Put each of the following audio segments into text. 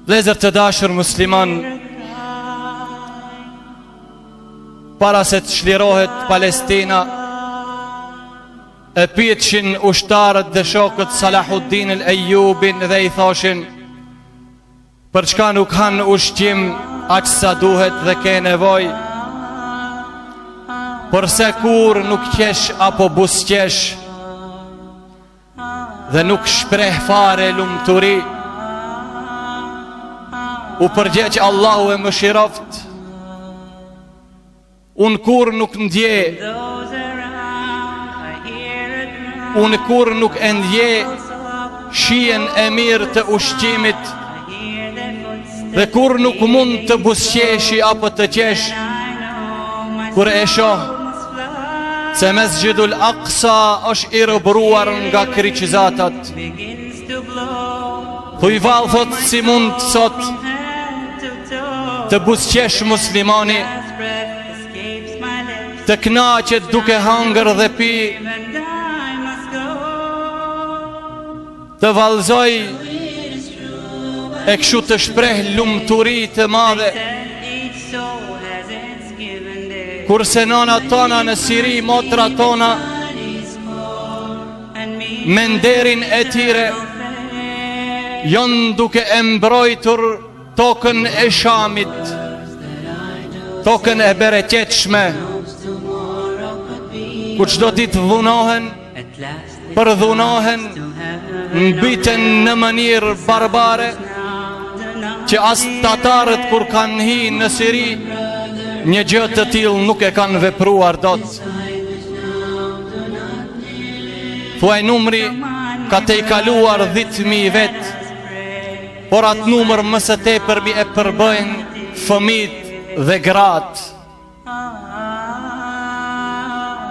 Vëllezër të dashur musliman, para se të çlirohet Palestina, e pyetshin ushtarët dhe shokët Salahuddin el-Ejubin dhe i thoshin: për çka nuk han ushqim aq sa duhet dhe ke nevojë? Përse kur nuk qesh apo busqesh dhe nuk shpreh fare lumturi? U përgjegj Allahu e mëshiroft: unë kur nuk ndje, unë kur nuk e ndje shijen e mirë të ushqimit, dhe kur nuk mund të busqeshi apo të qesh, kur e shoh se Mesgjidul Aqsa është i rëbruar nga kryqëzatat. Thuj vallë, thot, si mund sot të busqesh muslimani, të knaqet duke hangër dhe pi, të vallëzoj e kështu të shpreh lumturi të madhe, kurse nana tona në Siri, motra tona, me nderin e tire, jonë duke e mbrojtur tokën e Shamit, tokën e bereqetshme, ku çdo ditë dhunohen, përdhunohen, mbiten në mënyrë barbare, që as tatarët kur kanë hi në Siri, një gjë të tillë nuk e kanë vepruar dot. Thuaj numri ka te i kaluar 10.000 vet, por atë numër më së tepërmi e përbëjnë fëmijët dhe gratë.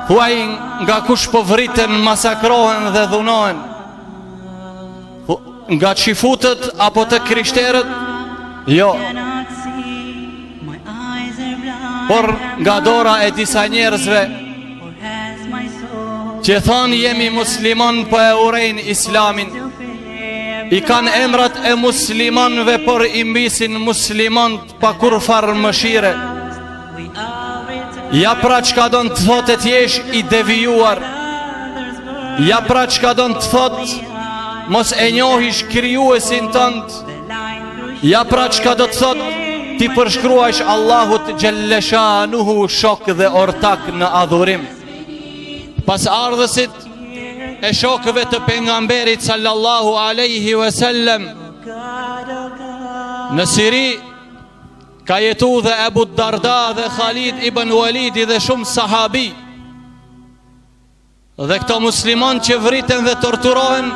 Thuaj nga kush po vriten, masakrohen dhe dhunohen, nga çifutët apo të krishterët? Jo, por nga dora e disa njerëzve që thonë jemi musliman po e urejnë islamin, i kanë emrat e muslimanve por i mbisin muslimant pa kur farë mëshire. Ja pra çka don të thotë të jesh i devijuar, ja pra çka don të thotë mos e njohish krijuesin tënd, ja pra çka do të thotë ti përshkruajsh Allahut Gjelleshanuhu shok dhe ortak në adhurim. Pas ardhësit e shokëve të pejgamberit sallallahu alaihi wasallam në Siri ka jetu dhe Ebu Darda dhe Khalid ibn Walidi dhe shumë sahabi. Dhe këto musliman që vriten dhe torturohen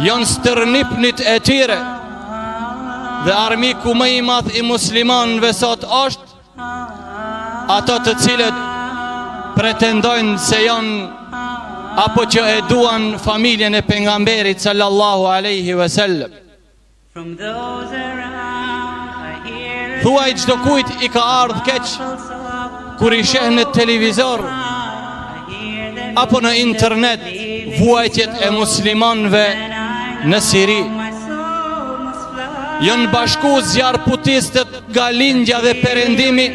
janë stërnipnit e tyre. Dhe armiku më i madh i muslimanëve sot është ato të cilët pretendojnë se janë apo që e duan familjen e pejgamberit sallallahu alaihi wasallam. Thuaj çdo kujt i ka ardhur keq kur i sheh në televizor apo në internet vuajtjet e muslimanëve në Siri. Janë bashku zjarputistët nga lindja dhe perëndimi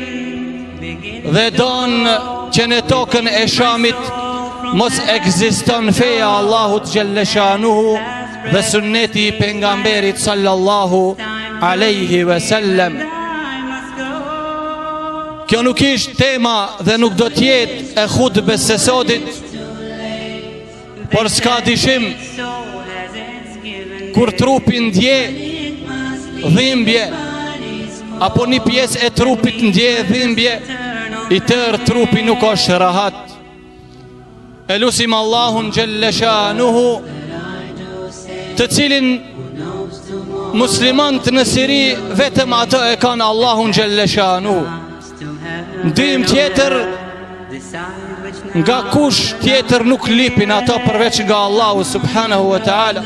dhe donë që në tokën e Shamit mos ekziston feja Allahut Gjelleshanuhu dhe sunneti i pejgamberit sallallahu alaihi wasallam. Kjo nuk ishtë tema dhe nuk do t'jetë e hutbes së sotit, por s'ka dyshim kur trupi ndje dhimbje apo një pjesë e trupit ndje dhimbje, i tërë trupi nuk është rahat. E lusim Allahun Gjelleshanuhu, të cilin muslimant në Siri vetëm ato e kanë Allahun Gjelleshanuhu. Ndihmë tjetër nga kush tjetër nuk lipin ato përveç nga Allahu subhanahu wa ta'ala.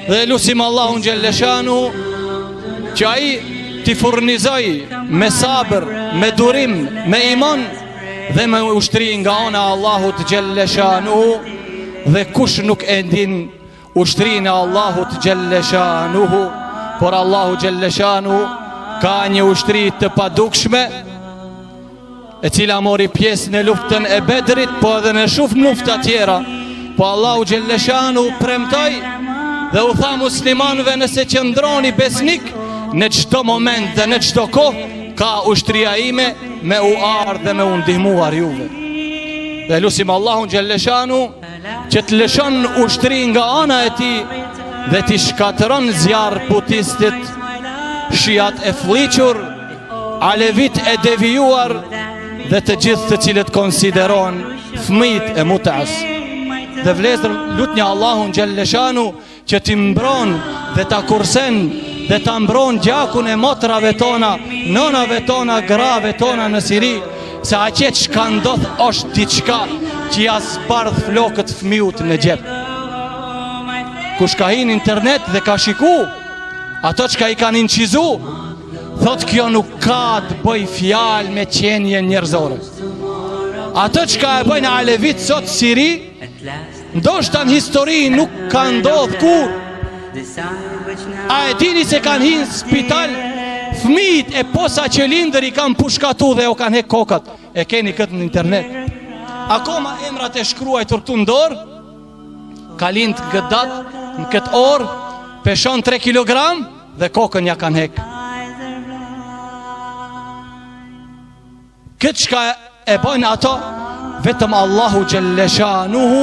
Dhe lusim Allahun Gjelleshanuhu që ai t'i furnizoj me sabër, me durim, me iman dhe me ushtri nga ana Allahut Gjelleshanuhu. Dhe kush nuk e ndin ushtrinë e Allahut Gjelleshanuhu, por Allahu Gjelleshanu ka një ushtri të padukshme e cila mori pjesë në luftën e Bedrit, po edhe në shumë lufta tjera. Po Allahu Gjelleshanu premtoi dhe u tha muslimanëve, nëse qëndroni besnik në çdo moment dhe në çdo kohë, ka ushtria ime me u ardhë dhe me u ndihmuar juve. Dhe lusim Allahun Gjelleshanu që të lëshon ushtri nga ana e tij dhe t'i shkatëron zjarr putistit, shiat e fliqur, alevit e devijuar dhe të gjithë të cilët konsideron fëmijët e mut'as. Dhe vlezër, lutnja Allahun Gjelleshanu që t'i mbron dhe t'a kursen dhe t'a mbron gjakun e motrave tona, nonave tona, grave tona në Siri, se aqe që ka ndodh është diçka që ja zbardh flokët fëmijut në gjep. Kush ka hin internet dhe ka shiku ato që ka i kanë incizu, thot kjo nuk ka të bëj fjalë me qenje njerëzore. Ato që ka e bëjnë alevit sot Siri, ndoshta në histori nuk ka ndodh kur. A e dini se kanë hinë spital, fëmijët e posa që lindër i kanë pushkatu dhe o kanë hek kokat. E keni këtë në internet. Akoma emrat e shkruajtur këtu në dorë, ka lindë gëdat në këtë orë, peshon 3 kilogram dhe kokën ja kanë hek. Këtë shka e bojnë ato, vetëm Allahu Gjelleshanuhu,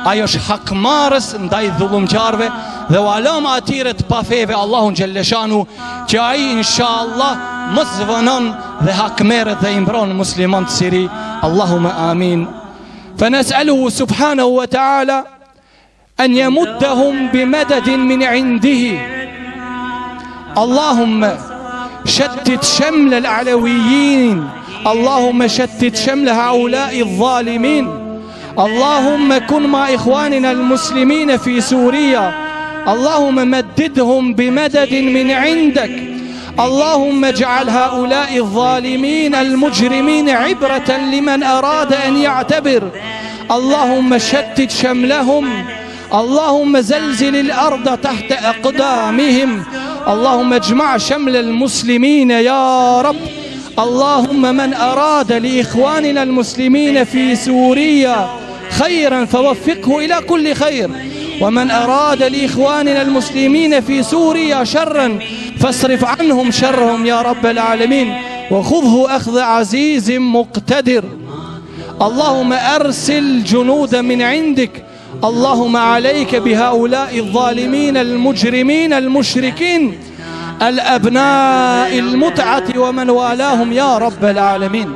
ajo është hakmarës ndaj dhullumqarve dhe u alama atyre të pafeve Allahun Gjelleshanu që ai inshallah mos zvënon dhe hakmerët dhe imbron musliman të Siri. Allahume amin. فنسأله سبحانه وتعالى أن يمدهم بمدد من عنده. اللهم شتت شمل العلويين، اللهم شتت شمل هؤلاء الظالمين. اللهم كن مع إخواننا المسلمين في سوريا، اللهم مددهم بمدد من عندك. اللهم اجعل هؤلاء الظالمين المجرمين عبرة لمن أراد أن يعتبر. اللهم شتت شملهم، اللهم زلزل الأرض تحت أقدامهم. اللهم اجمع شمل المسلمين يا رب. اللهم من أراد لإخواننا المسلمين في سوريا خيرا فوفقه إلى كل خير، ومن أراد لإخواننا المسلمين في سوريا شرا فاصرف عنهم شرهم يا رب العالمين، وخذه أخذ عزيز مقتدر. اللهم أرسل جنودا من عندك، اللهم عليك بهؤلاء الظالمين المجرمين المشركين الأبناء المتعة ومن والاهم يا رب العالمين.